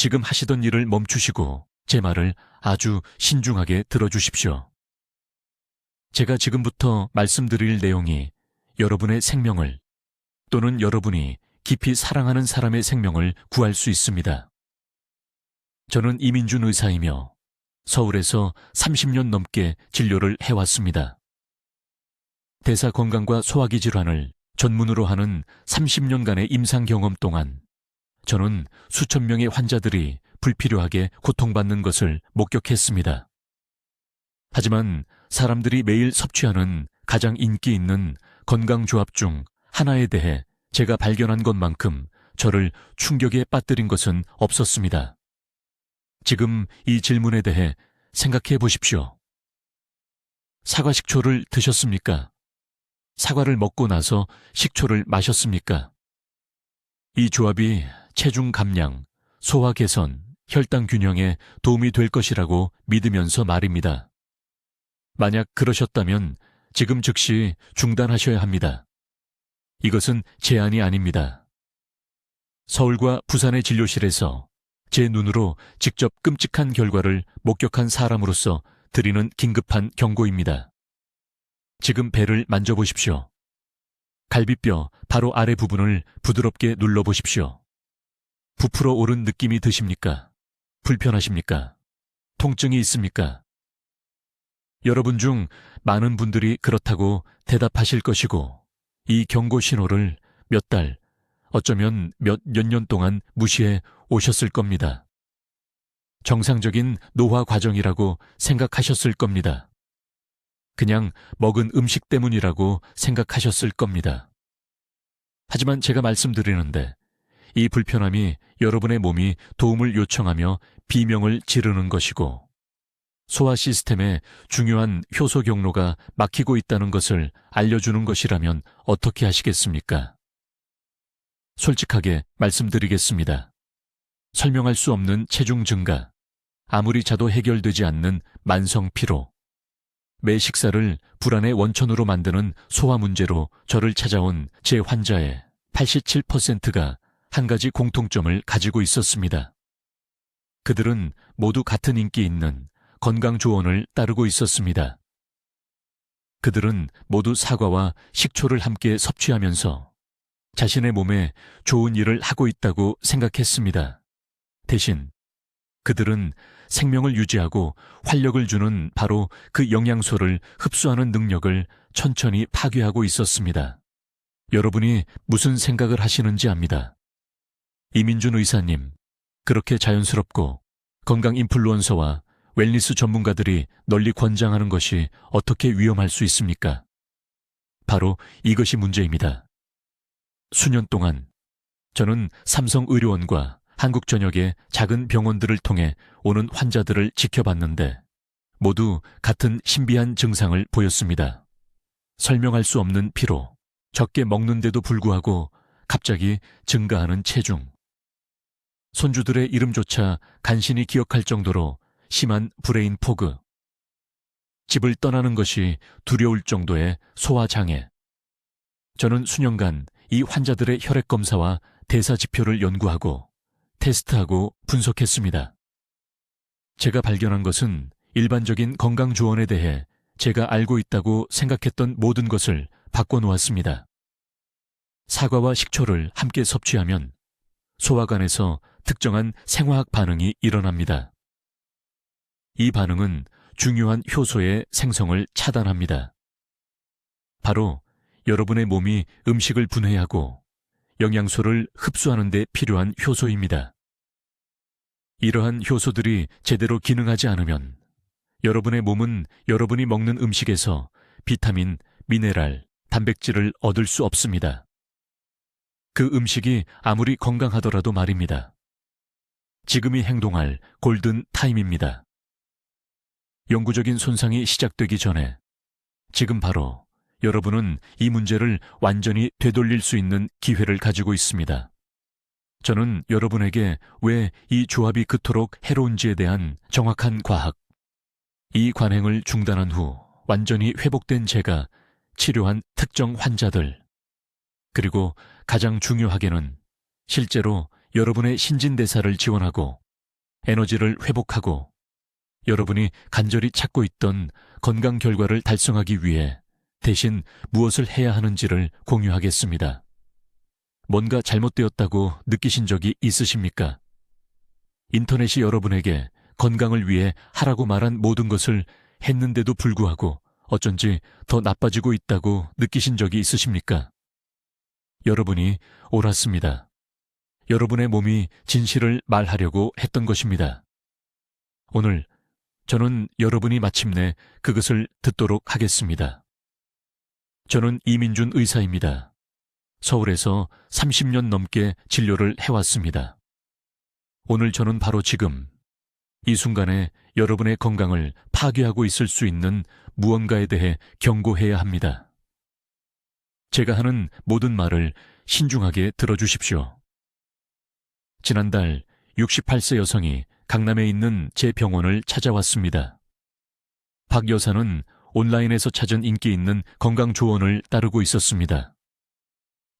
지금 하시던 일을 멈추시고 제 말을 아주 신중하게 들어주십시오. 제가 지금부터 말씀드릴 내용이 여러분의 생명을 또는 여러분이 깊이 사랑하는 사람의 생명을 구할 수 있습니다. 저는 이민준 의사이며 서울에서 30년 넘게 진료를 해왔습니다. 대사건강과 소화기 질환을 전문으로 하는 30년간의 임상 경험 동안 저는 수천 명의 환자들이 불필요하게 고통받는 것을 목격했습니다. 하지만 사람들이 매일 섭취하는 가장 인기 있는 건강조합 중 하나에 대해 제가 발견한 것만큼 저를 충격에 빠뜨린 것은 없었습니다. 지금 이 질문에 대해 생각해 보십시오. 사과 식초를 드셨습니까? 사과를 먹고 나서 식초를 마셨습니까? 이 조합이 체중 감량, 소화 개선, 혈당 균형에 도움이 될 것이라고 믿으면서 말입니다. 만약 그러셨다면 지금 즉시 중단하셔야 합니다. 이것은 제안이 아닙니다. 서울과 부산의 진료실에서 제 눈으로 직접 끔찍한 결과를 목격한 사람으로서 드리는 긴급한 경고입니다. 지금 배를 만져보십시오. 갈비뼈 바로 아래 부분을 부드럽게 눌러보십시오. 부풀어 오른 느낌이 드십니까? 불편하십니까? 통증이 있습니까? 여러분 중 많은 분들이 그렇다고 대답하실 것이고 이 경고 신호를 몇 달, 어쩌면 몇 년 동안 무시해 오셨을 겁니다. 정상적인 노화 과정이라고 생각하셨을 겁니다. 그냥 먹은 음식 때문이라고 생각하셨을 겁니다. 하지만 제가 말씀드리는데 이 불편함이 여러분의 몸이 도움을 요청하며 비명을 지르는 것이고 소화 시스템에 중요한 효소 경로가 막히고 있다는 것을 알려주는 것이라면 어떻게 하시겠습니까? 솔직하게 말씀드리겠습니다. 설명할 수 없는 체중 증가, 아무리 자도 해결되지 않는 만성 피로, 매 식사를 불안의 원천으로 만드는 소화 문제로 저를 찾아온 제 환자의 87%가 한 가지 공통점을 가지고 있었습니다. 그들은 모두 같은 인기 있는 건강 조언을 따르고 있었습니다. 그들은 모두 사과와 식초를 함께 섭취하면서 자신의 몸에 좋은 일을 하고 있다고 생각했습니다. 대신 그들은 생명을 유지하고 활력을 주는 바로 그 영양소를 흡수하는 능력을 천천히 파괴하고 있었습니다. 여러분이 무슨 생각을 하시는지 압니다. 이민준 의사님, 그렇게 자연스럽고 건강 인플루언서와 웰니스 전문가들이 널리 권장하는 것이 어떻게 위험할 수 있습니까? 바로 이것이 문제입니다. 수년 동안 저는 삼성의료원과 한국전역의 작은 병원들을 통해 오는 환자들을 지켜봤는데 모두 같은 신비한 증상을 보였습니다. 설명할 수 없는 피로, 적게 먹는데도 불구하고 갑자기 증가하는 체중, 손주들의 이름조차 간신히 기억할 정도로 심한 브레인 포그, 집을 떠나는 것이 두려울 정도의 소화장애. 저는 수년간 이 환자들의 혈액 검사와 대사 지표를 연구하고 테스트하고 분석했습니다. 제가 발견한 것은 일반적인 건강 조언에 대해 제가 알고 있다고 생각했던 모든 것을 바꿔놓았습니다. 사과와 식초를 함께 섭취하면 소화관에서 특정한 생화학 반응이 일어납니다. 이 반응은 중요한 효소의 생성을 차단합니다. 바로 여러분의 몸이 음식을 분해하고 영양소를 흡수하는 데 필요한 효소입니다. 이러한 효소들이 제대로 기능하지 않으면 여러분의 몸은 여러분이 먹는 음식에서 비타민, 미네랄, 단백질을 얻을 수 없습니다. 그 음식이 아무리 건강하더라도 말입니다. 지금이 행동할 골든 타임입니다. 영구적인 손상이 시작되기 전에 지금 바로 여러분은 이 문제를 완전히 되돌릴 수 있는 기회를 가지고 있습니다. 저는 여러분에게 왜 이 조합이 그토록 해로운지에 대한 정확한 과학, 이 관행을 중단한 후 완전히 회복된 제가 치료한 특정 환자들, 그리고 가장 중요하게는 실제로 여러분의 신진대사를 지원하고 에너지를 회복하고 여러분이 간절히 찾고 있던 건강 결과를 달성하기 위해 대신 무엇을 해야 하는지를 공유하겠습니다. 뭔가 잘못되었다고 느끼신 적이 있으십니까? 인터넷이 여러분에게 건강을 위해 하라고 말한 모든 것을 했는데도 불구하고 어쩐지 더 나빠지고 있다고 느끼신 적이 있으십니까? 여러분이 옳았습니다. 여러분의 몸이 진실을 말하려고 했던 것입니다. 오늘 저는 여러분이 마침내 그것을 듣도록 하겠습니다. 저는 이민준 의사입니다. 서울에서 30년 넘게 진료를 해왔습니다. 오늘 저는 바로 지금 이 순간에 여러분의 건강을 파괴하고 있을 수 있는 무언가에 대해 경고해야 합니다. 제가 하는 모든 말을 신중하게 들어주십시오. 지난달 68세 여성이 강남에 있는 제 병원을 찾아왔습니다. 박 여사는 온라인에서 찾은 인기 있는 건강 조언을 따르고 있었습니다.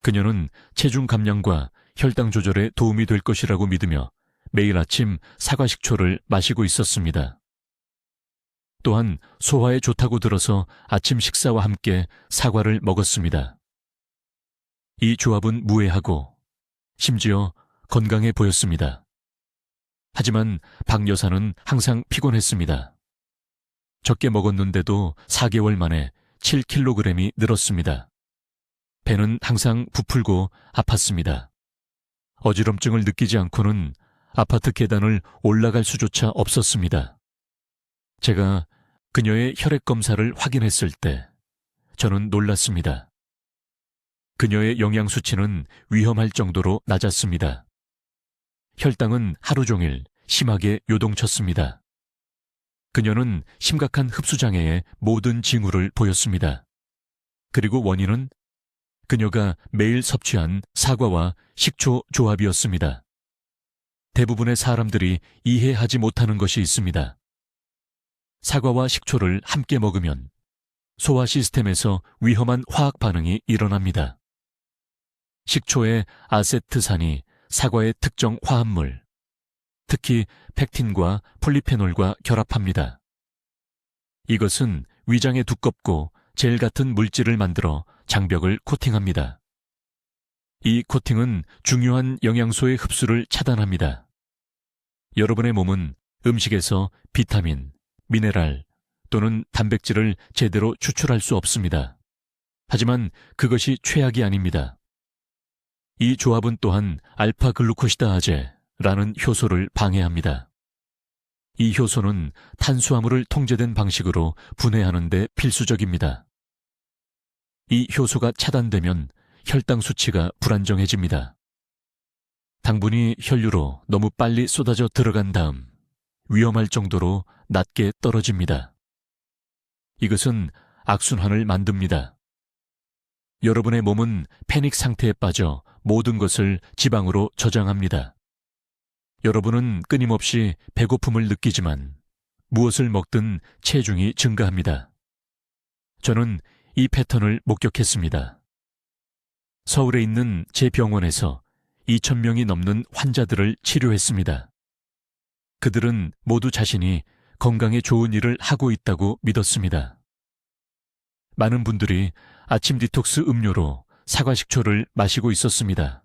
그녀는 체중 감량과 혈당 조절에 도움이 될 것이라고 믿으며 매일 아침 사과식초를 마시고 있었습니다. 또한 소화에 좋다고 들어서 아침 식사와 함께 사과를 먹었습니다. 이 조합은 무해하고 심지어 건강해 보였습니다. 하지만 박 여사는 항상 피곤했습니다. 적게 먹었는데도 4개월 만에 7kg이 늘었습니다. 배는 항상 부풀고 아팠습니다. 어지럼증을 느끼지 않고는 아파트 계단을 올라갈 수조차 없었습니다. 제가 그녀의 혈액 검사를 확인했을 때 저는 놀랐습니다. 그녀의 영양 수치는 위험할 정도로 낮았습니다. 혈당은 하루 종일 심하게 요동쳤습니다. 그녀는 심각한 흡수장애의 모든 징후를 보였습니다. 그리고 원인은 그녀가 매일 섭취한 사과와 식초 조합이었습니다. 대부분의 사람들이 이해하지 못하는 것이 있습니다. 사과와 식초를 함께 먹으면 소화 시스템에서 위험한 화학 반응이 일어납니다. 식초의 아세트산이 사과의 특정 화합물, 특히 펙틴과 폴리페놀과 결합합니다. 이것은 위장에 두껍고 젤 같은 물질을 만들어 장벽을 코팅합니다. 이 코팅은 중요한 영양소의 흡수를 차단합니다. 여러분의 몸은 음식에서 비타민, 미네랄 또는 단백질을 제대로 추출할 수 없습니다. 하지만 그것이 최악이 아닙니다. 이 조합은 또한 알파글루코시다아제라는 효소를 방해합니다. 이 효소는 탄수화물을 통제된 방식으로 분해하는 데 필수적입니다. 이 효소가 차단되면 혈당 수치가 불안정해집니다. 당분이 혈류로 너무 빨리 쏟아져 들어간 다음 위험할 정도로 낮게 떨어집니다. 이것은 악순환을 만듭니다. 여러분의 몸은 패닉 상태에 빠져 모든 것을 지방으로 저장합니다. 여러분은 끊임없이 배고픔을 느끼지만 무엇을 먹든 체중이 증가합니다. 저는 이 패턴을 목격했습니다. 서울에 있는 제 병원에서 2,000명이 넘는 환자들을 치료했습니다. 그들은 모두 자신이 건강에 좋은 일을 하고 있다고 믿었습니다. 많은 분들이 아침 디톡스 음료로 사과 식초를 마시고 있었습니다.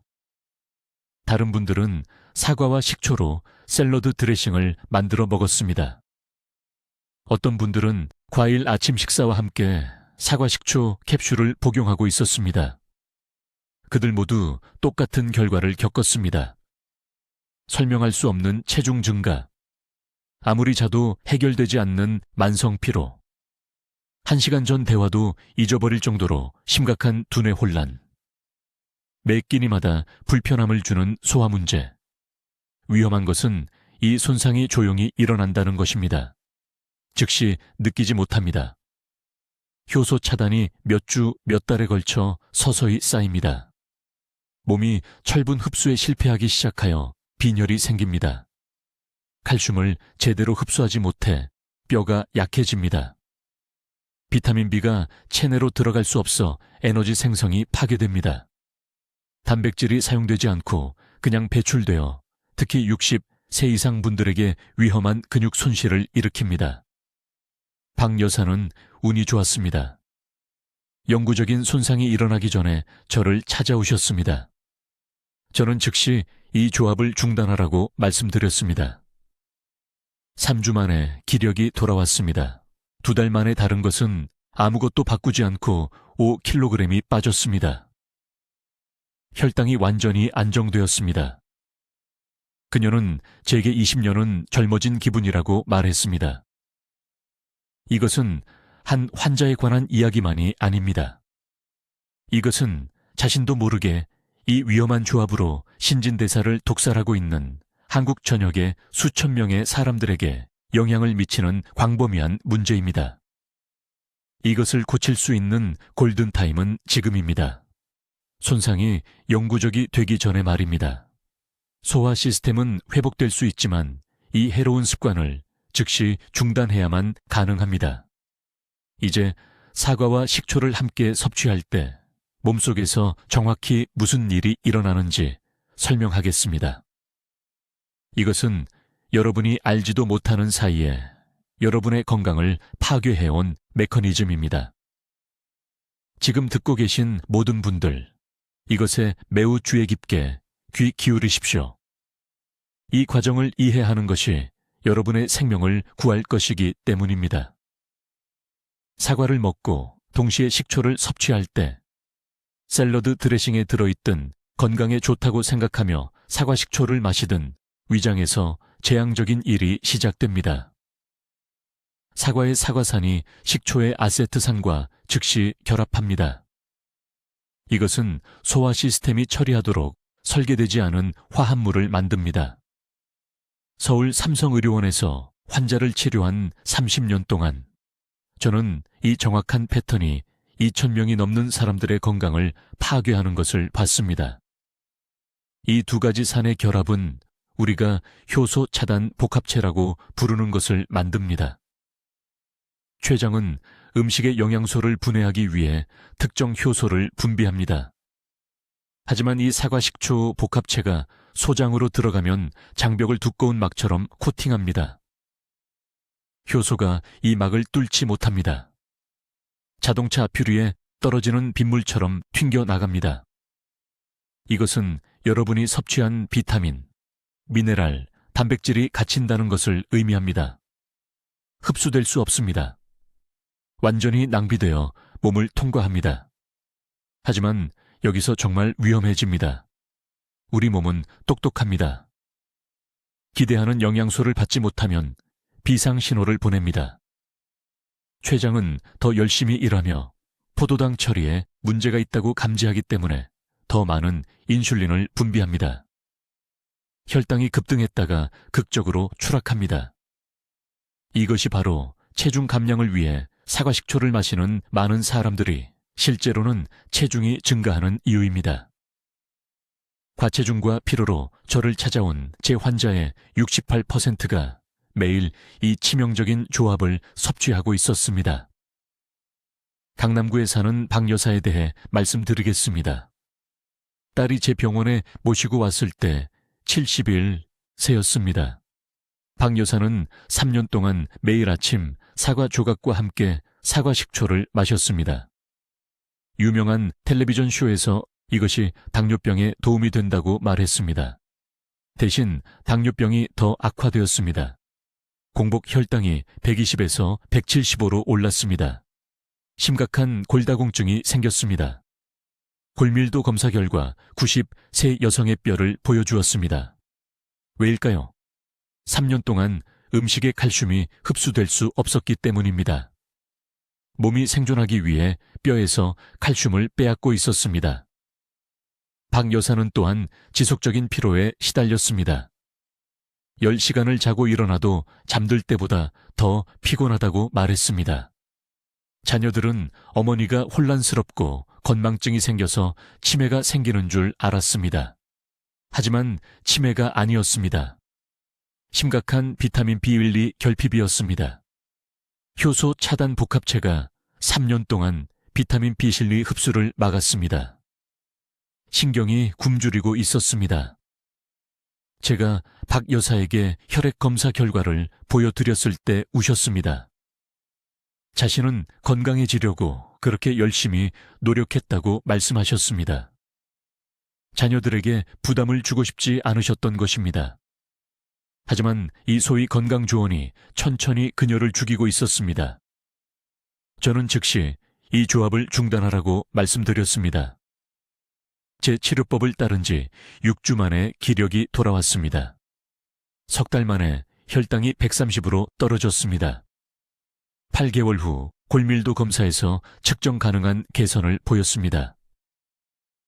다른 분들은 사과와 식초로 샐러드 드레싱을 만들어 먹었습니다. 어떤 분들은 과일 아침 식사와 함께 사과 식초 캡슐을 복용하고 있었습니다. 그들 모두 똑같은 결과를 겪었습니다. 설명할 수 없는 체중 증가, 아무리 자도 해결되지 않는 만성 피로, 1시간 전 대화도 잊어버릴 정도로 심각한 두뇌 혼란, 매 끼니마다 불편함을 주는 소화 문제. 위험한 것은 이 손상이 조용히 일어난다는 것입니다. 즉시 느끼지 못합니다. 효소 차단이 몇 주, 몇 달에 걸쳐 서서히 쌓입니다. 몸이 철분 흡수에 실패하기 시작하여 빈혈이 생깁니다. 칼슘을 제대로 흡수하지 못해 뼈가 약해집니다. 비타민 B가 체내로 들어갈 수 없어 에너지 생성이 파괴됩니다. 단백질이 사용되지 않고 그냥 배출되어 특히 60, 세 이상 분들에게 위험한 근육 손실을 일으킵니다. 박 여사는 운이 좋았습니다. 영구적인 손상이 일어나기 전에 저를 찾아오셨습니다. 저는 즉시 이 조합을 중단하라고 말씀드렸습니다. 3주 만에 기력이 돌아왔습니다. 2달 만에 다른 것은 아무것도 바꾸지 않고 5kg이 빠졌습니다. 혈당이 완전히 안정되었습니다. 그녀는 제게 20년은 젊어진 기분이라고 말했습니다. 이것은 한 환자에 관한 이야기만이 아닙니다. 이것은 자신도 모르게 이 위험한 조합으로 신진대사를 독살하고 있는 한국 전역의 수천 명의 사람들에게 영향을 미치는 광범위한 문제입니다. 이것을 고칠 수 있는 골든타임은 지금입니다. 손상이 영구적이 되기 전에 말입니다. 소화 시스템은 회복될 수 있지만 이 해로운 습관을 즉시 중단해야만 가능합니다. 이제 사과와 식초를 함께 섭취할 때 몸속에서 정확히 무슨 일이 일어나는지 설명하겠습니다. 이것은 여러분이 알지도 못하는 사이에 여러분의 건강을 파괴해온 메커니즘입니다. 지금 듣고 계신 모든 분들, 이것에 매우 주의 깊게 귀 기울이십시오. 이 과정을 이해하는 것이 여러분의 생명을 구할 것이기 때문입니다. 사과를 먹고 동시에 식초를 섭취할 때 샐러드 드레싱에 들어있든 건강에 좋다고 생각하며 사과 식초를 마시든 위장에서 재앙적인 일이 시작됩니다. 사과의 사과산이 식초의 아세트산과 즉시 결합합니다. 이것은 소화 시스템이 처리하도록 설계되지 않은 화합물을 만듭니다. 서울 삼성의료원에서 환자를 치료한 30년 동안 저는 이 정확한 패턴이 2,000명이 넘는 사람들의 건강을 파괴하는 것을 봤습니다. 이 두 가지 산의 결합은 우리가 효소 차단 복합체라고 부르는 것을 만듭니다. 췌장은 음식의 영양소를 분해하기 위해 특정 효소를 분비합니다. 하지만 이 사과식초 복합체가 소장으로 들어가면 장벽을 두꺼운 막처럼 코팅합니다. 효소가 이 막을 뚫지 못합니다. 자동차 앞유리에 떨어지는 빗물처럼 튕겨 나갑니다. 이것은 여러분이 섭취한 비타민, 미네랄, 단백질이 갇힌다는 것을 의미합니다. 흡수될 수 없습니다. 완전히 낭비되어 몸을 통과합니다. 하지만 여기서 정말 위험해집니다. 우리 몸은 똑똑합니다. 기대하는 영양소를 받지 못하면 비상신호를 보냅니다. 췌장은 더 열심히 일하며 포도당 처리에 문제가 있다고 감지하기 때문에 더 많은 인슐린을 분비합니다. 혈당이 급등했다가 극적으로 추락합니다. 이것이 바로 체중 감량을 위해 사과식초를 마시는 많은 사람들이 실제로는 체중이 증가하는 이유입니다. 과체중과 피로로 저를 찾아온 제 환자의 68%가 매일 이 치명적인 조합을 섭취하고 있었습니다. 강남구에 사는 박 여사에 대해 말씀드리겠습니다. 딸이 제 병원에 모시고 왔을 때 70일세였습니다. 박 여사는 3년 동안 매일 아침 사과 조각과 함께 사과 식초를 마셨습니다. 유명한 텔레비전 쇼에서 이것이 당뇨병에 도움이 된다고 말했습니다. 대신 당뇨병이 더 악화되었습니다. 공복 혈당이 120에서 175로 올랐습니다. 심각한 골다공증이 생겼습니다. 골밀도 검사 결과 90세 여성의 뼈를 보여주었습니다. 왜일까요? 3년 동안 음식의 칼슘이 흡수될 수 없었기 때문입니다. 몸이 생존하기 위해 뼈에서 칼슘을 빼앗고 있었습니다. 박 여사는 또한 지속적인 피로에 시달렸습니다. 10시간을 자고 일어나도 잠들 때보다 더 피곤하다고 말했습니다. 자녀들은 어머니가 혼란스럽고 건망증이 생겨서 치매가 생기는 줄 알았습니다. 하지만 치매가 아니었습니다. 심각한 비타민 B12 결핍이었습니다. 효소 차단 복합체가 3년 동안 비타민 B 실리 흡수를 막았습니다. 신경이 굶주리고 있었습니다. 제가 박 여사에게 혈액 검사 결과를 보여드렸을 때 우셨습니다. 자신은 건강해지려고 그렇게 열심히 노력했다고 말씀하셨습니다. 자녀들에게 부담을 주고 싶지 않으셨던 것입니다. 하지만 이 소위 건강조언이 천천히 그녀를 죽이고 있었습니다. 저는 즉시 이 조합을 중단하라고 말씀드렸습니다. 제 치료법을 따른 지 6주 만에 기력이 돌아왔습니다. 석 달 만에 혈당이 130으로 떨어졌습니다. 8개월 후 골밀도 검사에서 측정 가능한 개선을 보였습니다.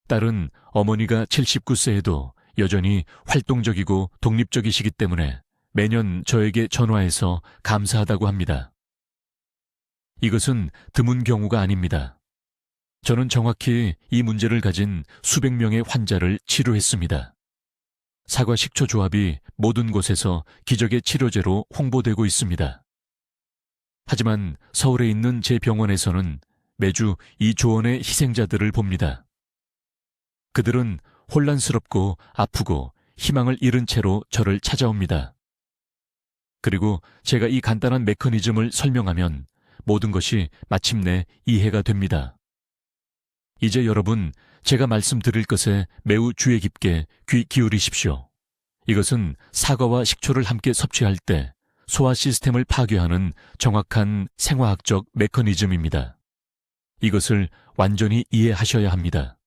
딸은 어머니가 79세에도 여전히 활동적이고 독립적이시기 때문에 매년 저에게 전화해서 감사하다고 합니다. 이것은 드문 경우가 아닙니다. 저는 정확히 이 문제를 가진 수백 명의 환자를 치료했습니다. 사과 식초 조합이 모든 곳에서 기적의 치료제로 홍보되고 있습니다. 하지만 서울에 있는 제 병원에서는 매주 이 조언의 희생자들을 봅니다. 그들은 혼란스럽고 아프고 희망을 잃은 채로 저를 찾아옵니다. 그리고 제가 이 간단한 메커니즘을 설명하면 모든 것이 마침내 이해가 됩니다. 이제 여러분, 제가 말씀드릴 것에 매우 주의 깊게 귀 기울이십시오. 이것은 사과와 식초를 함께 섭취할 때 소화 시스템을 파괴하는 정확한 생화학적 메커니즘입니다. 이것을 완전히 이해하셔야 합니다.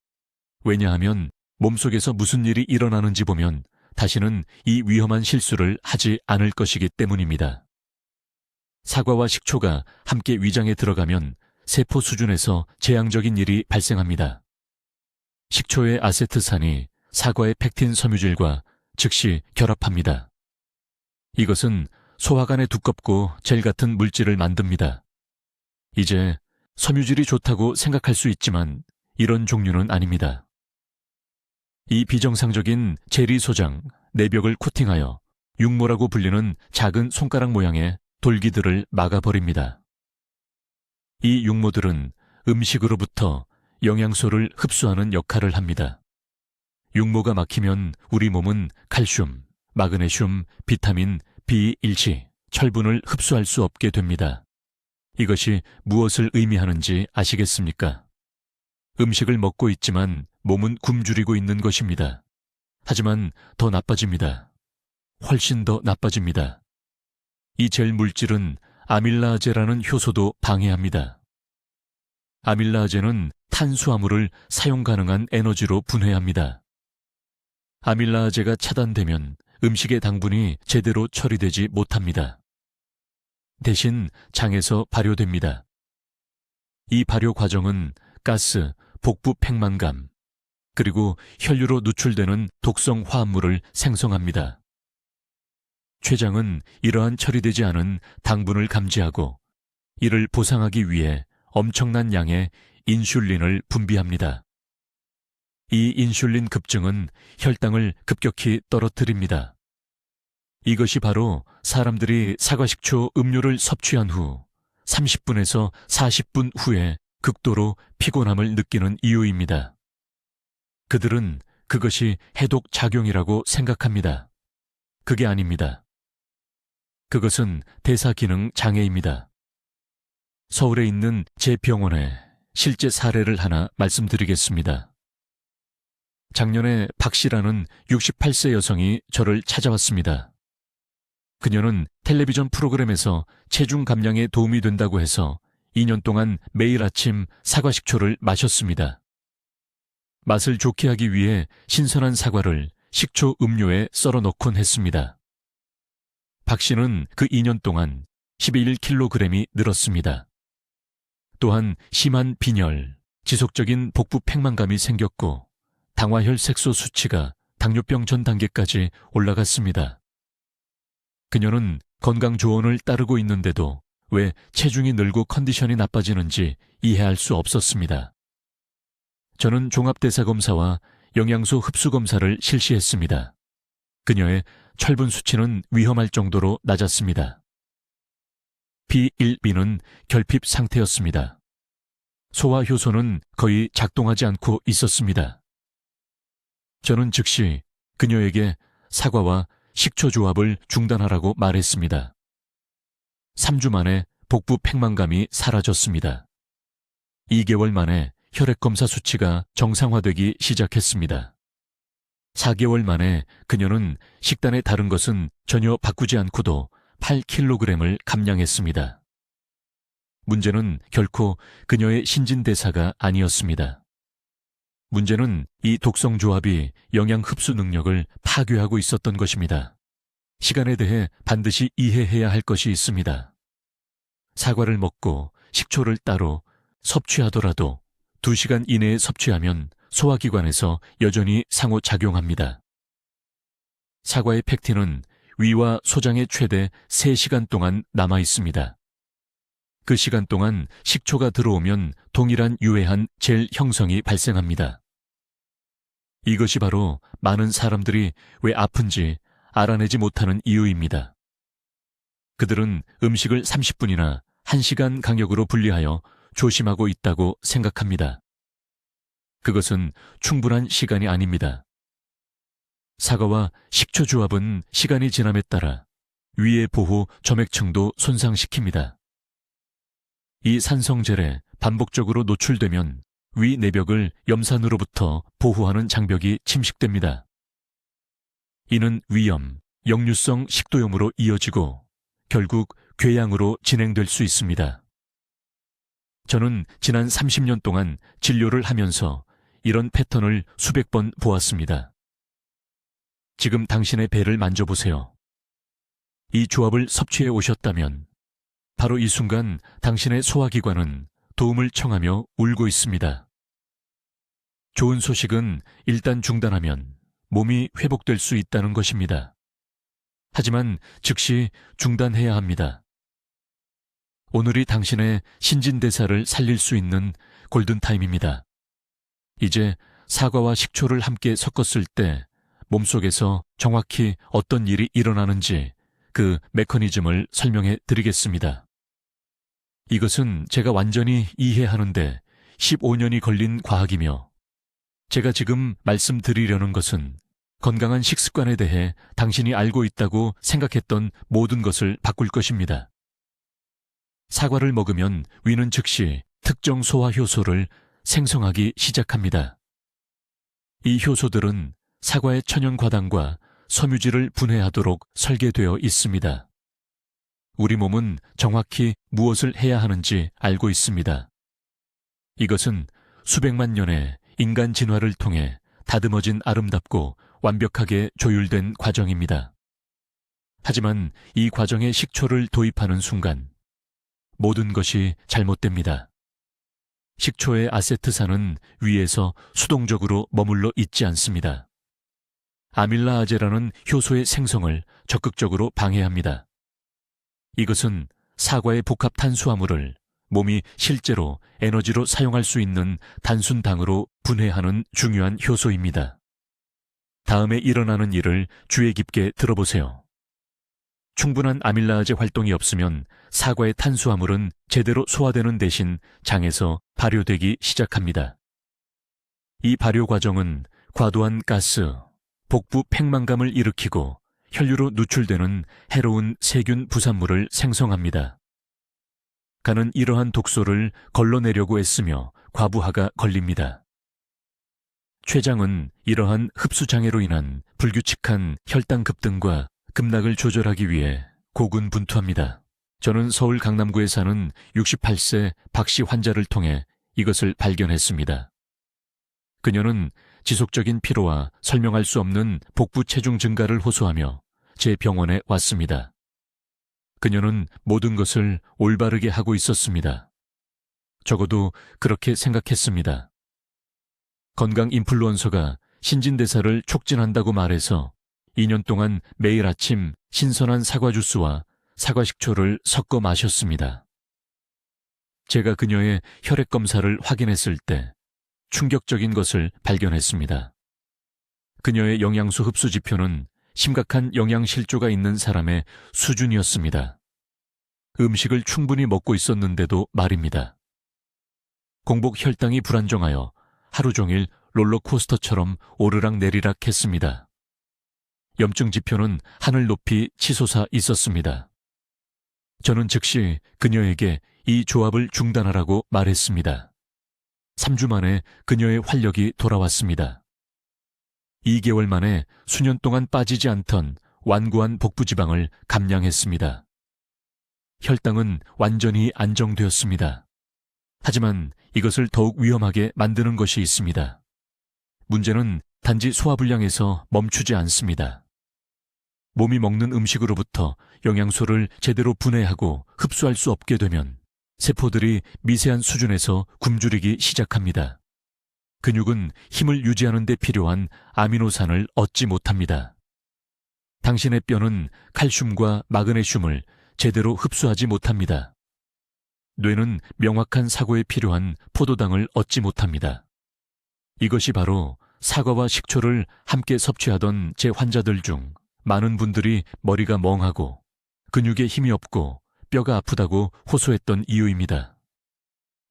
왜냐하면 몸속에서 무슨 일이 일어나는지 보면 다시는 이 위험한 실수를 하지 않을 것이기 때문입니다. 사과와 식초가 함께 위장에 들어가면 세포 수준에서 재앙적인 일이 발생합니다. 식초의 아세트산이 사과의 펙틴 섬유질과 즉시 결합합니다. 이것은 소화관에 두껍고 젤 같은 물질을 만듭니다. 이제 섬유질이 좋다고 생각할 수 있지만 이런 종류는 아닙니다. 이 비정상적인 젤리 소장, 내벽을 코팅하여 육모라고 불리는 작은 손가락 모양의 돌기들을 막아버립니다. 이 육모들은 음식으로부터 영양소를 흡수하는 역할을 합니다. 육모가 막히면 우리 몸은 칼슘, 마그네슘, 비타민 B1시, 철분을 흡수할 수 없게 됩니다. 이것이 무엇을 의미하는지 아시겠습니까? 음식을 먹고 있지만 몸은 굶주리고 있는 것입니다. 하지만 더 나빠집니다. 훨씬 더 나빠집니다. 이 젤 물질은 아밀라아제라는 효소도 방해합니다. 아밀라아제는 탄수화물을 사용 가능한 에너지로 분해합니다. 아밀라아제가 차단되면 음식의 당분이 제대로 처리되지 못합니다. 대신 장에서 발효됩니다. 이 발효 과정은 가스, 복부 팽만감, 그리고 혈류로 누출되는 독성 화합물을 생성합니다. 췌장은 이러한 처리되지 않은 당분을 감지하고 이를 보상하기 위해 엄청난 양의 인슐린을 분비합니다. 이 인슐린 급증은 혈당을 급격히 떨어뜨립니다. 이것이 바로 사람들이 사과식초 음료를 섭취한 후 30분에서 40분 후에 극도로 피곤함을 느끼는 이유입니다. 그들은 그것이 해독 작용이라고 생각합니다. 그게 아닙니다. 그것은 대사기능 장애입니다. 서울에 있는 제 병원에 실제 사례를 하나 말씀드리겠습니다. 작년에 박 씨라는 68세 여성이 저를 찾아왔습니다. 그녀는 텔레비전 프로그램에서 체중 감량에 도움이 된다고 해서 2년 동안 매일 아침 사과식초를 마셨습니다. 맛을 좋게 하기 위해 신선한 사과를 식초 음료에 썰어 넣곤 했습니다. 박 씨는 그 2년 동안 11kg이 늘었습니다. 또한 심한 빈혈, 지속적인 복부 팽만감이 생겼고 당화혈 색소 수치가 당뇨병 전 단계까지 올라갔습니다. 그녀는 건강 조언을 따르고 있는데도 왜 체중이 늘고 컨디션이 나빠지는지 이해할 수 없었습니다. 저는 종합대사검사와 영양소 흡수 검사를 실시했습니다. 그녀의 철분 수치는 위험할 정도로 낮았습니다. B1B는 결핍 상태였습니다. 소화 효소는 거의 작동하지 않고 있었습니다. 저는 즉시 그녀에게 사과와 식초 조합을 중단하라고 말했습니다. 3주 만에 복부 팽만감이 사라졌습니다. 2개월 만에 혈액검사 수치가 정상화되기 시작했습니다. 4개월 만에 그녀는 식단의 다른 것은 전혀 바꾸지 않고도 8kg을 감량했습니다. 문제는 결코 그녀의 신진대사가 아니었습니다. 문제는 이 독성조합이 영양 흡수 능력을 파괴하고 있었던 것입니다. 시간에 대해 반드시 이해해야 할 것이 있습니다. 사과를 먹고 식초를 따로 섭취하더라도 2시간 이내에 섭취하면 소화기관에서 여전히 상호작용합니다. 사과의 팩틴은 위와 소장에 최대 3시간 동안 남아 있습니다. 그 시간 동안 식초가 들어오면 동일한 유해한 젤 형성이 발생합니다. 이것이 바로 많은 사람들이 왜 아픈지 알아내지 못하는 이유입니다. 그들은 음식을 30분이나 1시간 간격으로 분리하여 조심하고 있다고 생각합니다. 그것은 충분한 시간이 아닙니다. 사과와 식초 조합은 시간이 지남에 따라 위의 보호 점액층도 손상시킵니다. 이 산성젤에 반복적으로 노출되면 위 내벽을 염산으로부터 보호하는 장벽이 침식됩니다. 이는 위염, 역류성 식도염으로 이어지고 결국 궤양으로 진행될 수 있습니다. 저는 지난 30년 동안 진료를 하면서 이런 패턴을 수백 번 보았습니다. 지금 당신의 배를 만져보세요. 이 조합을 섭취해 오셨다면 바로 이 순간 당신의 소화기관은 도움을 청하며 울고 있습니다. 좋은 소식은 일단 중단하면 몸이 회복될 수 있다는 것입니다. 하지만 즉시 중단해야 합니다. 오늘이 당신의 신진대사를 살릴 수 있는 골든타임입니다. 이제 사과와 식초를 함께 섞었을 때 몸속에서 정확히 어떤 일이 일어나는지 그 메커니즘을 설명해 드리겠습니다. 이것은 제가 완전히 이해하는데 15년이 걸린 과학이며 제가 지금 말씀드리려는 것은 건강한 식습관에 대해 당신이 알고 있다고 생각했던 모든 것을 바꿀 것입니다. 사과를 먹으면 위는 즉시 특정 소화 효소를 생성하기 시작합니다. 이 효소들은 사과의 천연과당과 섬유질을 분해하도록 설계되어 있습니다. 우리 몸은 정확히 무엇을 해야 하는지 알고 있습니다. 이것은 수백만 년의 인간 진화를 통해 다듬어진 아름답고 완벽하게 조율된 과정입니다. 하지만 이 과정에 식초를 도입하는 순간 모든 것이 잘못됩니다. 식초의 아세트산은 위에서 수동적으로 머물러 있지 않습니다. 아밀라아제라는 효소의 생성을 적극적으로 방해합니다. 이것은 사과의 복합 탄수화물을 몸이 실제로 에너지로 사용할 수 있는 단순당으로 분해하는 중요한 효소입니다. 다음에 일어나는 일을 주의 깊게 들어보세요. 충분한 아밀라아제 활동이 없으면 사과의 탄수화물은 제대로 소화되는 대신 장에서 발효되기 시작합니다. 이 발효 과정은 과도한 가스, 복부 팽만감을 일으키고 혈류로 누출되는 해로운 세균 부산물을 생성합니다. 간은 이러한 독소를 걸러내려고 애쓰며 과부하가 걸립니다. 췌장은 이러한 흡수장애로 인한 불규칙한 혈당 급등과 급락을 조절하기 위해 고군분투합니다. 저는 서울 강남구에 사는 68세 박씨 환자를 통해 이것을 발견했습니다. 그녀는 지속적인 피로와 설명할 수 없는 복부 체중 증가를 호소하며 제 병원에 왔습니다. 그녀는 모든 것을 올바르게 하고 있었습니다. 적어도 그렇게 생각했습니다. 건강 인플루언서가 신진대사를 촉진한다고 말해서 2년 동안 매일 아침 신선한 사과 주스와 사과 식초를 섞어 마셨습니다. 제가 그녀의 혈액 검사를 확인했을 때 충격적인 것을 발견했습니다. 그녀의 영양소 흡수 지표는 심각한 영양실조가 있는 사람의 수준이었습니다. 음식을 충분히 먹고 있었는데도 말입니다. 공복 혈당이 불안정하여 하루 종일 롤러코스터처럼 오르락내리락 했습니다. 염증 지표는 하늘 높이 치솟아 있었습니다. 저는 즉시 그녀에게 이 조합을 중단하라고 말했습니다. 3주 만에 그녀의 활력이 돌아왔습니다. 2개월 만에 수년 동안 빠지지 않던 완고한 복부지방을 감량했습니다. 혈당은 완전히 안정되었습니다. 하지만 이것을 더욱 위험하게 만드는 것이 있습니다. 문제는 단지 소화불량에서 멈추지 않습니다. 몸이 먹는 음식으로부터 영양소를 제대로 분해하고 흡수할 수 없게 되면 세포들이 미세한 수준에서 굶주리기 시작합니다. 근육은 힘을 유지하는 데 필요한 아미노산을 얻지 못합니다. 당신의 뼈는 칼슘과 마그네슘을 제대로 흡수하지 못합니다. 뇌는 명확한 사고에 필요한 포도당을 얻지 못합니다. 이것이 바로 사과와 식초를 함께 섭취하던 제 환자들 중 많은 분들이 머리가 멍하고 근육에 힘이 없고 뼈가 아프다고 호소했던 이유입니다.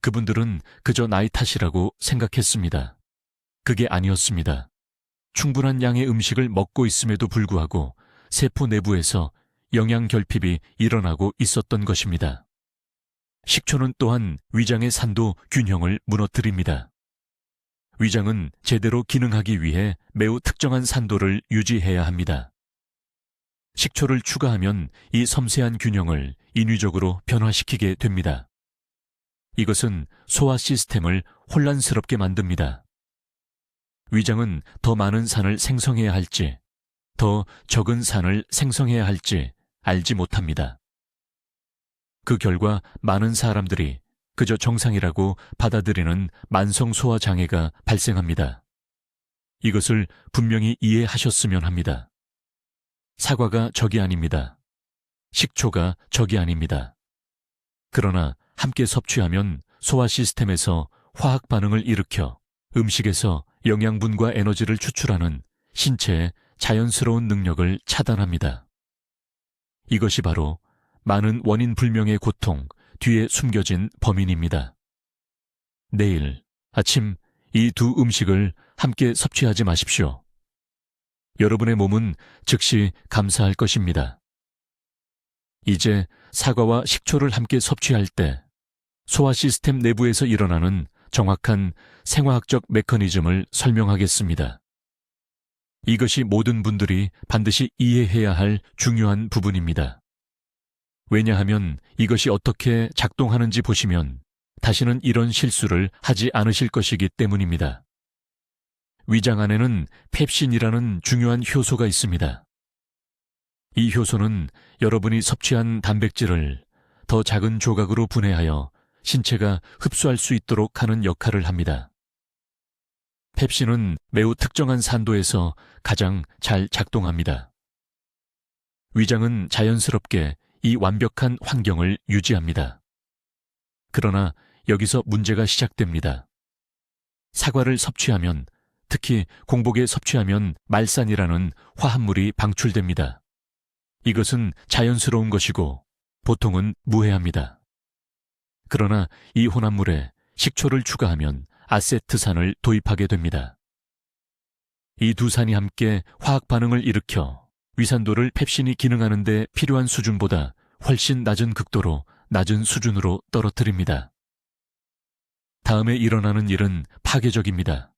그분들은 그저 나이 탓이라고 생각했습니다. 그게 아니었습니다. 충분한 양의 음식을 먹고 있음에도 불구하고 세포 내부에서 영양 결핍이 일어나고 있었던 것입니다. 식초는 또한 위장의 산도 균형을 무너뜨립니다. 위장은 제대로 기능하기 위해 매우 특정한 산도를 유지해야 합니다. 식초를 추가하면 이 섬세한 균형을 인위적으로 변화시키게 됩니다. 이것은 소화 시스템을 혼란스럽게 만듭니다. 위장은 더 많은 산을 생성해야 할지, 더 적은 산을 생성해야 할지 알지 못합니다. 그 결과 많은 사람들이 그저 정상이라고 받아들이는 만성 소화 장애가 발생합니다. 이것을 분명히 이해하셨으면 합니다. 사과가 적이 아닙니다. 식초가 적이 아닙니다. 그러나 함께 섭취하면 소화 시스템에서 화학 반응을 일으켜 음식에서 영양분과 에너지를 추출하는 신체의 자연스러운 능력을 차단합니다. 이것이 바로 많은 원인 불명의 고통 뒤에 숨겨진 범인입니다. 내일 아침 이 두 음식을 함께 섭취하지 마십시오. 여러분의 몸은 즉시 감사할 것입니다. 이제 사과와 식초를 함께 섭취할 때 소화 시스템 내부에서 일어나는 정확한 생화학적 메커니즘을 설명하겠습니다. 이것이 모든 분들이 반드시 이해해야 할 중요한 부분입니다. 왜냐하면 이것이 어떻게 작동하는지 보시면 다시는 이런 실수를 하지 않으실 것이기 때문입니다. 위장 안에는 펩신이라는 중요한 효소가 있습니다. 이 효소는 여러분이 섭취한 단백질을 더 작은 조각으로 분해하여 신체가 흡수할 수 있도록 하는 역할을 합니다. 펩신은 매우 특정한 산도에서 가장 잘 작동합니다. 위장은 자연스럽게 이 완벽한 환경을 유지합니다. 그러나 여기서 문제가 시작됩니다. 사과를 섭취하면, 특히 공복에 섭취하면 말산이라는 화합물이 방출됩니다. 이것은 자연스러운 것이고 보통은 무해합니다. 그러나 이 혼합물에 식초를 추가하면 아세트산을 도입하게 됩니다. 이 두 산이 함께 화학 반응을 일으켜 위산도를 펩신이 기능하는 데 필요한 수준보다 훨씬 낮은 극도로 낮은 수준으로 떨어뜨립니다. 다음에 일어나는 일은 파괴적입니다.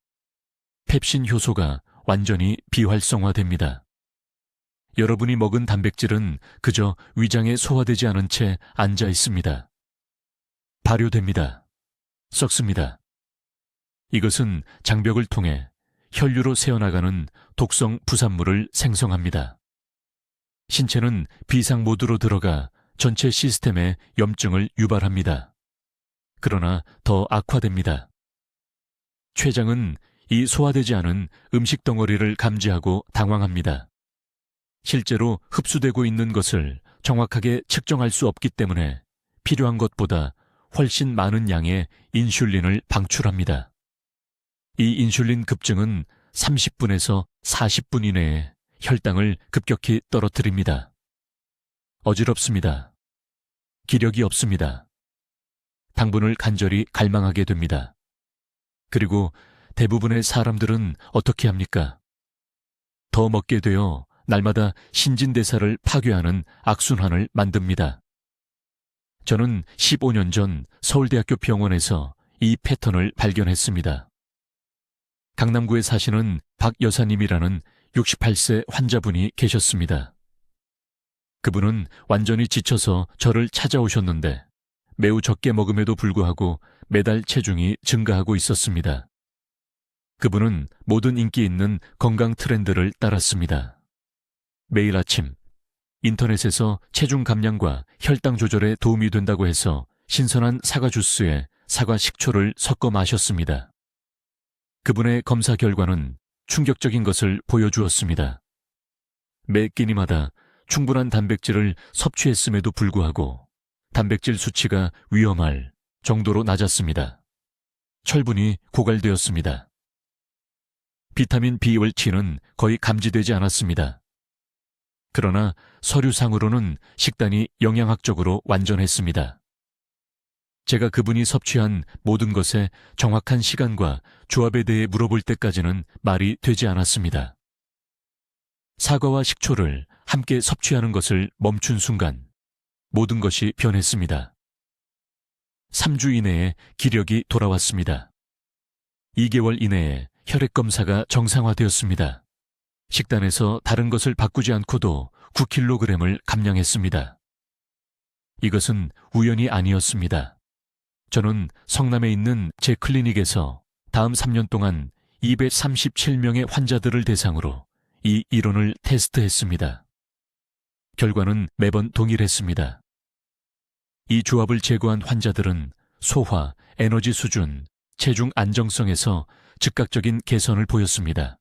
펩신 효소가 완전히 비활성화됩니다. 여러분이 먹은 단백질은 그저 위장에 소화되지 않은 채 앉아 있습니다. 발효됩니다. 썩습니다. 이것은 장벽을 통해 혈류로 새어나가는 독성 부산물을 생성합니다. 신체는 비상 모드로 들어가 전체 시스템에 염증을 유발합니다. 그러나 더 악화됩니다. 췌장은 이 소화되지 않은 음식 덩어리를 감지하고 당황합니다. 실제로 흡수되고 있는 것을 정확하게 측정할 수 없기 때문에 필요한 것보다 훨씬 많은 양의 인슐린을 방출합니다. 이 인슐린 급증은 30분에서 40분 이내에 혈당을 급격히 떨어뜨립니다. 어지럽습니다. 기력이 없습니다. 당분을 간절히 갈망하게 됩니다. 그리고 대부분의 사람들은 어떻게 합니까? 더 먹게 되어 날마다 신진대사를 파괴하는 악순환을 만듭니다. 저는 15년 전 서울대학교 병원에서 이 패턴을 발견했습니다. 강남구에 사시는 박 여사님이라는 68세 환자분이 계셨습니다. 그분은 완전히 지쳐서 저를 찾아오셨는데 매우 적게 먹음에도 불구하고 매달 체중이 증가하고 있었습니다. 그분은 모든 인기 있는 건강 트렌드를 따랐습니다. 매일 아침 인터넷에서 체중 감량과 혈당 조절에 도움이 된다고 해서 신선한 사과 주스에 사과 식초를 섞어 마셨습니다. 그분의 검사 결과는 충격적인 것을 보여주었습니다. 매 끼니마다 충분한 단백질을 섭취했음에도 불구하고 단백질 수치가 위험할 정도로 낮았습니다. 철분이 고갈되었습니다. 비타민 B월치는 거의 감지되지 않았습니다. 그러나 서류상으로는 식단이 영양학적으로 완전했습니다. 제가 그분이 섭취한 모든 것의 정확한 시간과 조합에 대해 물어볼 때까지는 말이 되지 않았습니다. 사과와 식초를 함께 섭취하는 것을 멈춘 순간 모든 것이 변했습니다. 3주 이내에 기력이 돌아왔습니다. 2개월 이내에 혈액검사가 정상화되었습니다. 식단에서 다른 것을 바꾸지 않고도 9kg을 감량했습니다. 이것은 우연이 아니었습니다. 저는 성남에 있는 제 클리닉에서 다음 3년 동안 237명의 환자들을 대상으로 이 이론을 테스트했습니다. 결과는 매번 동일했습니다. 이 조합을 제거한 환자들은 소화, 에너지 수준, 체중 안정성에서 즉각적인 개선을 보였습니다.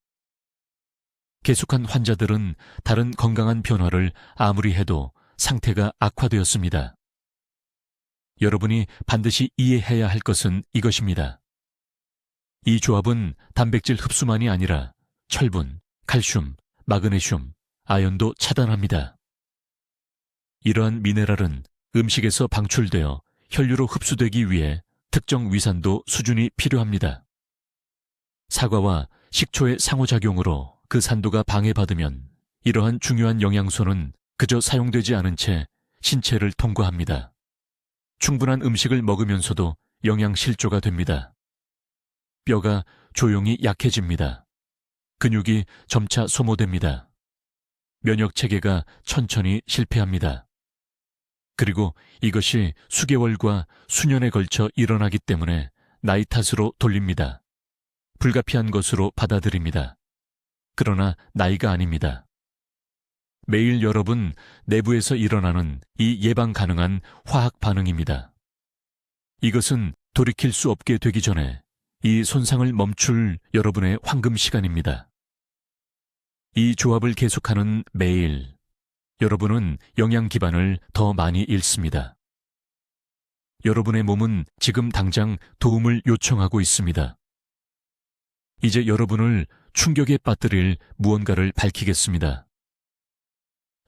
계속한 환자들은 다른 건강한 변화를 아무리 해도 상태가 악화되었습니다. 여러분이 반드시 이해해야 할 것은 이것입니다. 이 조합은 단백질 흡수만이 아니라 철분, 칼슘, 마그네슘, 아연도 차단합니다. 이러한 미네랄은 음식에서 방출되어 혈류로 흡수되기 위해 특정 위산도 수준이 필요합니다. 사과와 식초의 상호작용으로 그 산도가 방해받으면 이러한 중요한 영양소는 그저 사용되지 않은 채 신체를 통과합니다. 충분한 음식을 먹으면서도 영양 실조가 됩니다. 뼈가 조용히 약해집니다. 근육이 점차 소모됩니다. 면역 체계가 천천히 실패합니다. 그리고 이것이 수개월과 수년에 걸쳐 일어나기 때문에 나이 탓으로 돌립니다. 불가피한 것으로 받아들입니다. 그러나 나이가 아닙니다. 매일 여러분 내부에서 일어나는 이 예방 가능한 화학 반응입니다. 이것은 돌이킬 수 없게 되기 전에 이 손상을 멈출 여러분의 황금 시간입니다. 이 조합을 계속하는 매일 여러분은 영양 기반을 더 많이 잃습니다. 여러분의 몸은 지금 당장 도움을 요청하고 있습니다. 이제 여러분을 충격에 빠뜨릴 무언가를 밝히겠습니다.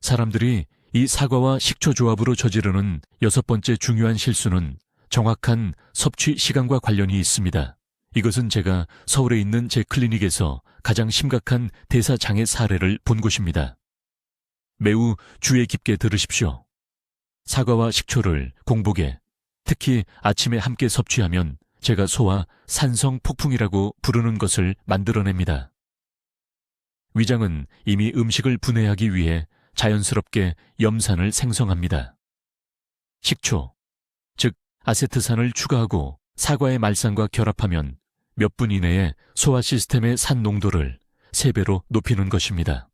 사람들이 이 사과와 식초 조합으로 저지르는 6번째 중요한 실수는 정확한 섭취 시간과 관련이 있습니다. 이것은 제가 서울에 있는 제 클리닉에서 가장 심각한 대사장애 사례를 본 곳입니다. 매우 주의 깊게 들으십시오. 사과와 식초를 공복에, 특히 아침에 함께 섭취하면 제가 소화 산성 폭풍이라고 부르는 것을 만들어냅니다. 위장은 이미 음식을 분해하기 위해 자연스럽게 염산을 생성합니다. 식초, 즉 아세트산을 추가하고 사과의 말산과 결합하면 몇 분 이내에 소화 시스템의 산 농도를 3배로 높이는 것입니다.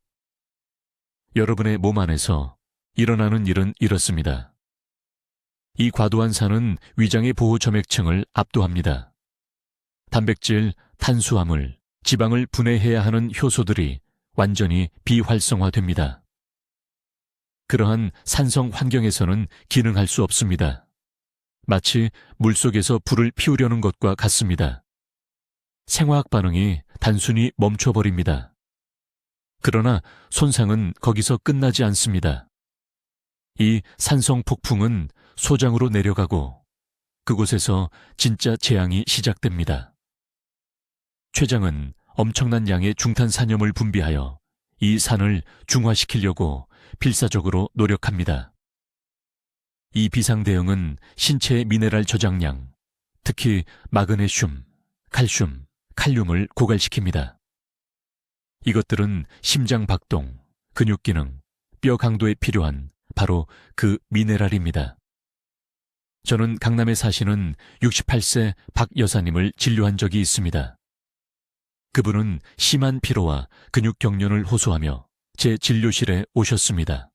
여러분의 몸 안에서 일어나는 일은 이렇습니다. 이 과도한 산은 위장의 보호 점액층을 압도합니다. 단백질, 탄수화물, 지방을 분해해야 하는 효소들이 완전히 비활성화됩니다. 그러한 산성 환경에서는 기능할 수 없습니다. 마치 물속에서 불을 피우려는 것과 같습니다. 생화학 반응이 단순히 멈춰버립니다. 그러나 손상은 거기서 끝나지 않습니다. 이 산성 폭풍은 소장으로 내려가고 그곳에서 진짜 재앙이 시작됩니다. 췌장은 엄청난 양의 중탄산염을 분비하여 이 산을 중화시키려고 필사적으로 노력합니다. 이 비상 대응은 신체의 미네랄 저장량, 특히 마그네슘, 칼슘, 칼륨을 고갈시킵니다. 이것들은 심장 박동, 근육 기능, 뼈 강도에 필요한 바로 그 미네랄입니다. 저는 강남에 사시는 68세 박 여사님을 진료한 적이 있습니다. 그분은 심한 피로와 근육 경련을 호소하며 제 진료실에 오셨습니다.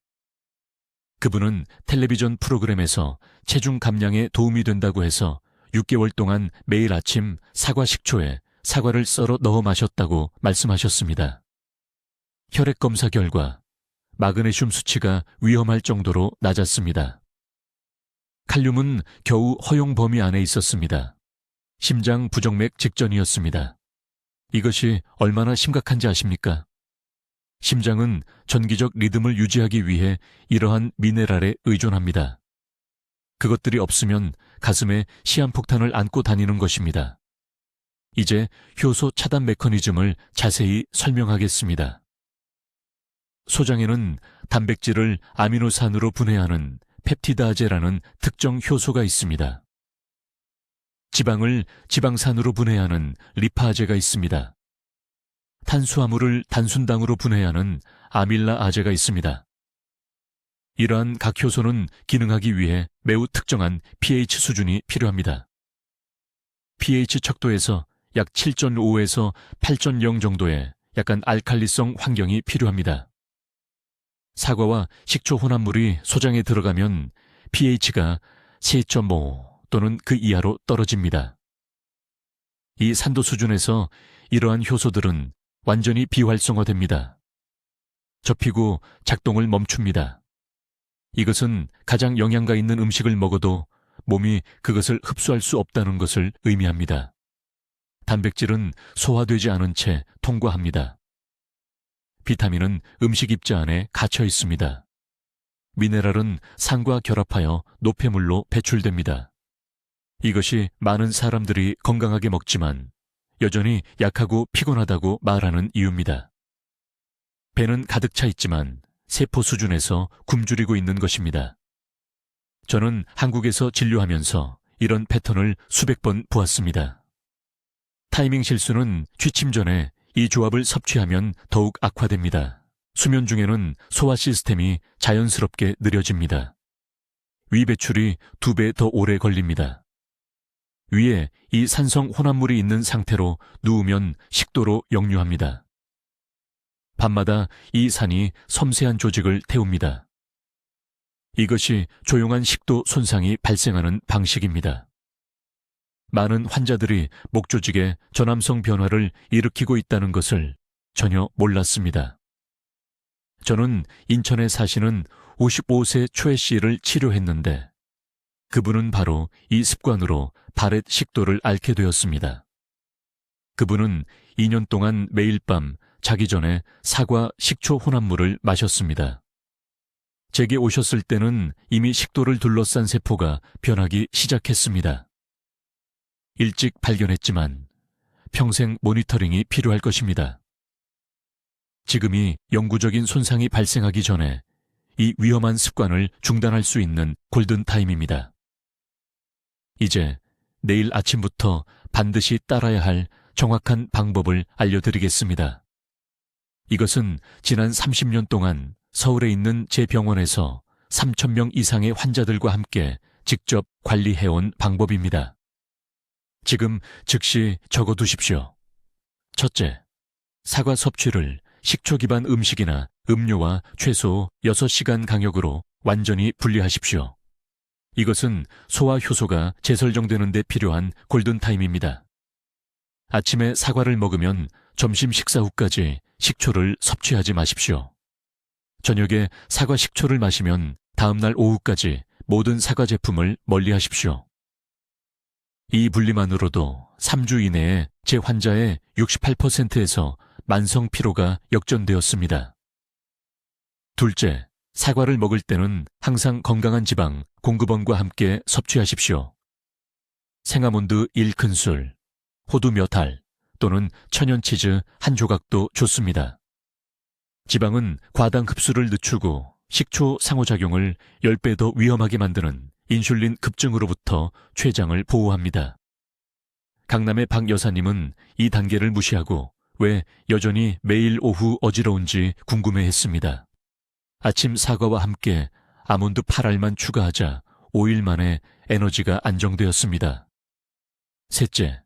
그분은 텔레비전 프로그램에서 체중 감량에 도움이 된다고 해서 6개월 동안 매일 아침 사과 식초에 사과를 썰어 넣어 마셨다고 말씀하셨습니다. 혈액 검사 결과 마그네슘 수치가 위험할 정도로 낮았습니다. 칼륨은 겨우 허용 범위 안에 있었습니다. 심장 부정맥 직전이었습니다. 이것이 얼마나 심각한지 아십니까? 심장은 전기적 리듬을 유지하기 위해 이러한 미네랄에 의존합니다. 그것들이 없으면 가슴에 시한폭탄을 안고 다니는 것입니다. 이제 효소 차단 메커니즘을 자세히 설명하겠습니다. 소장에는 단백질을 아미노산으로 분해하는 펩티다제라는 특정 효소가 있습니다. 지방을 지방산으로 분해하는 리파아제가 있습니다. 탄수화물을 단순당으로 분해하는 아밀라아제가 있습니다. 이러한 각 효소는 기능하기 위해 매우 특정한 pH 수준이 필요합니다. pH 척도에서 약 7.5에서 8.0 정도의 약간 알칼리성 환경이 필요합니다. 사과와 식초 혼합물이 소장에 들어가면 pH가 3.5 또는 그 이하로 떨어집니다. 이 산도 수준에서 이러한 효소들은 완전히 비활성화됩니다. 접히고 작동을 멈춥니다. 이것은 가장 영양가 있는 음식을 먹어도 몸이 그것을 흡수할 수 없다는 것을 의미합니다. 단백질은 소화되지 않은 채 통과합니다. 비타민은 음식 입자 안에 갇혀 있습니다. 미네랄은 산과 결합하여 노폐물로 배출됩니다. 이것이 많은 사람들이 건강하게 먹지만 여전히 약하고 피곤하다고 말하는 이유입니다. 배는 가득 차 있지만 세포 수준에서 굶주리고 있는 것입니다. 저는 한국에서 진료하면서 이런 패턴을 수백 번 보았습니다. 타이밍 실수는 취침 전에 이 조합을 섭취하면 더욱 악화됩니다. 수면 중에는 소화 시스템이 자연스럽게 느려집니다. 위 배출이 2배 더 오래 걸립니다. 위에 이 산성 혼합물이 있는 상태로 누우면 식도로 역류합니다. 밤마다 이 산이 섬세한 조직을 태웁니다. 이것이 조용한 식도 손상이 발생하는 방식입니다. 많은 환자들이 목 조직에 전암성 변화를 일으키고 있다는 것을 전혀 몰랐습니다. 저는 인천에 사시는 55세 초혜 씨를 치료했는데 그분은 바로 이 습관으로 바렛 식도를 앓게 되었습니다. 그분은 2년 동안 매일 밤 자기 전에 사과 식초 혼합물을 마셨습니다. 제게 오셨을 때는 이미 식도를 둘러싼 세포가 변하기 시작했습니다. 일찍 발견했지만 평생 모니터링이 필요할 것입니다. 지금이 영구적인 손상이 발생하기 전에 이 위험한 습관을 중단할 수 있는 골든타임입니다. 이제 내일 아침부터 반드시 따라야 할 정확한 방법을 알려드리겠습니다. 이것은 지난 30년 동안 서울에 있는 제 병원에서 3,000명 이상의 환자들과 함께 직접 관리해온 방법입니다. 지금 즉시 적어두십시오. 첫째, 사과 섭취를 식초 기반 음식이나 음료와 최소 6시간 간격으로 완전히 분리하십시오. 이것은 소화 효소가 재설정되는 데 필요한 골든타임입니다. 아침에 사과를 먹으면 점심 식사 후까지 식초를 섭취하지 마십시오. 저녁에 사과 식초를 마시면 다음날 오후까지 모든 사과 제품을 멀리하십시오. 이 분리만으로도 3주 이내에 제 환자의 68%에서 만성 피로가 역전되었습니다. 둘째, 사과를 먹을 때는 항상 건강한 지방, 공급원과 함께 섭취하십시오. 생아몬드 1큰술, 호두 몇 알 또는 천연치즈 한 조각도 좋습니다. 지방은 과당 흡수를 늦추고 식초 상호작용을 10배 더 위험하게 만드는 인슐린 급증으로부터 췌장을 보호합니다. 강남의 박 여사님은 이 단계를 무시하고 왜 여전히 매일 오후 어지러운지 궁금해했습니다. 아침 사과와 함께 아몬드 8알만 추가하자 5일 만에 에너지가 안정되었습니다. 셋째,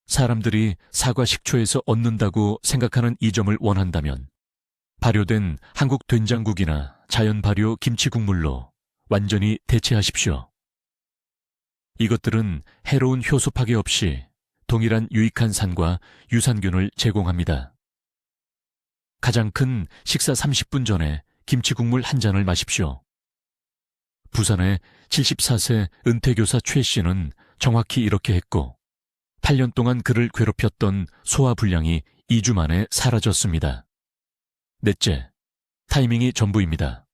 사람들이 사과 식초에서 얻는다고 생각하는 이 점을 원한다면 발효된 한국 된장국이나 자연 발효 김치 국물로 완전히 대체하십시오. 이것들은 해로운 효소 파괴 없이 동일한 유익한 산과 유산균을 제공합니다. 가장 큰 식사 30분 전에 김치 국물 한 잔을 마십시오. 부산의 74세 은퇴교사 최 씨는 정확히 이렇게 했고 8년 동안 그를 괴롭혔던 소화불량이 2주 만에 사라졌습니다. 넷째, 타이밍이 전부입니다.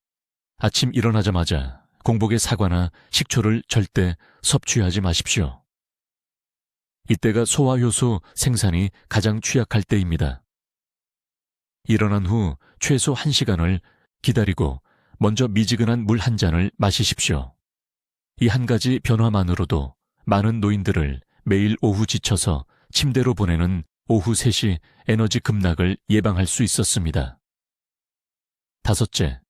아침 일어나자마자 공복에 사과나 식초를 절대 섭취하지 마십시오. 이때가 소화효소 생산이 가장 취약할 때입니다. 일어난 후 최소 1시간을 기다리고 먼저 미지근한 물 한 잔을 마시십시오. 이 한 가지 변화만으로도 많은 노인들을 매일 오후 지쳐서 침대로 보내는 오후 3시 에너지 급락을 예방할 수 있었습니다. 다섯째,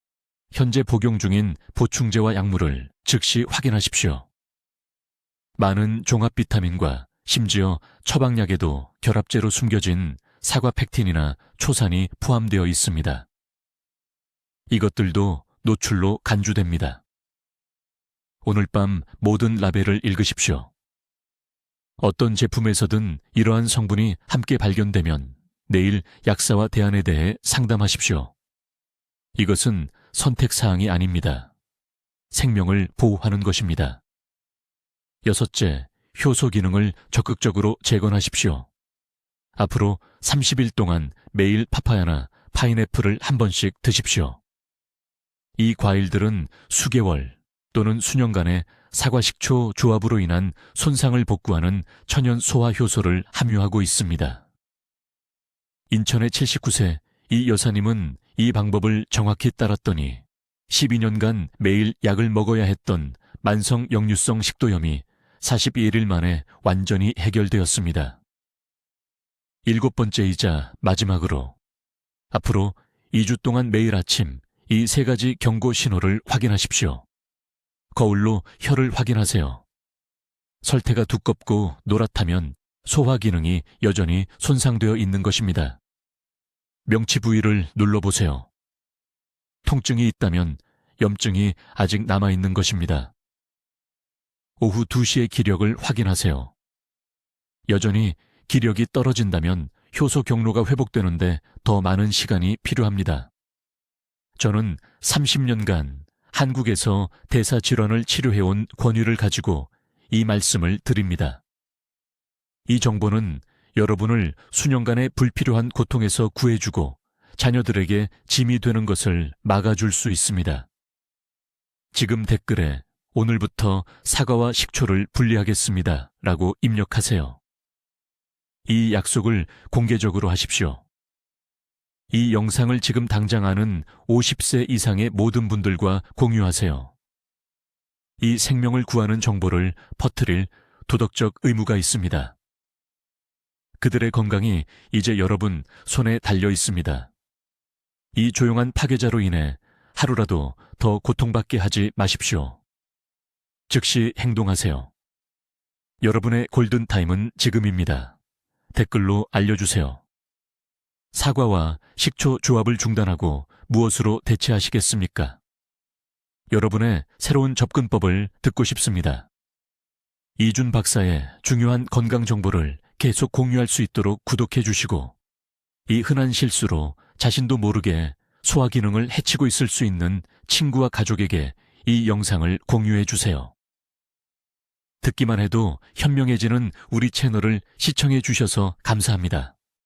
현재 복용 중인 보충제와 약물을 즉시 확인하십시오. 많은 종합 비타민과 심지어 처방약에도 결합제로 숨겨진 사과 팩틴이나 초산이 포함되어 있습니다. 이것들도 노출로 간주됩니다. 오늘 밤 모든 라벨을 읽으십시오. 어떤 제품에서든 이러한 성분이 함께 발견되면 내일 약사와 대안에 대해 상담하십시오. 이것은 선택사항이 아닙니다. 생명을 보호하는 것입니다. 여섯째, 효소 기능을 적극적으로 재건하십시오. 앞으로 30일 동안 매일 파파야나 파인애플을 한 번씩 드십시오. 이 과일들은 수개월 또는 수년간의 사과식초 조합으로 인한 손상을 복구하는 천연 소화 효소를 함유하고 있습니다. 인천의 79세 이 여사님은 이 방법을 정확히 따랐더니 12년간 매일 약을 먹어야 했던 만성 역류성 식도염이 41일 만에 완전히 해결되었습니다. 7번째이자 마지막으로 앞으로 2주 동안 매일 아침 이 3가지 경고 신호를 확인하십시오. 거울로 혀를 확인하세요. 설태가 두껍고 노랗다면 소화 기능이 여전히 손상되어 있는 것입니다. 명치 부위를 눌러보세요. 통증이 있다면 염증이 아직 남아있는 것입니다. 오후 2시의 기력을 확인하세요. 여전히 기력이 떨어진다면 효소 경로가 회복되는데 더 많은 시간이 필요합니다. 저는 30년간 한국에서 대사질환을 치료해온 권위를 가지고 이 말씀을 드립니다. 이 정보는 여러분을 수년간의 불필요한 고통에서 구해주고 자녀들에게 짐이 되는 것을 막아줄 수 있습니다. 지금 댓글에 오늘부터 사과와 식초를 분리하겠습니다 라고 입력하세요. 이 약속을 공개적으로 하십시오. 이 영상을 지금 당장 아는 50세 이상의 모든 분들과 공유하세요. 이 생명을 구하는 정보를 퍼뜨릴 도덕적 의무가 있습니다. 그들의 건강이 이제 여러분 손에 달려 있습니다. 이 조용한 파괴자로 인해 하루라도 더 고통받게 하지 마십시오. 즉시 행동하세요. 여러분의 골든타임은 지금입니다. 댓글로 알려주세요. 사과와 식초 조합을 중단하고 무엇으로 대체하시겠습니까? 여러분의 새로운 접근법을 듣고 싶습니다. 이준 박사의 중요한 건강 정보를 계속 공유할 수 있도록 구독해 주시고 이 흔한 실수로 자신도 모르게 소화 기능을 해치고 있을 수 있는 친구와 가족에게 이 영상을 공유해 주세요. 듣기만 해도 현명해지는 우리 채널을 시청해 주셔서 감사합니다.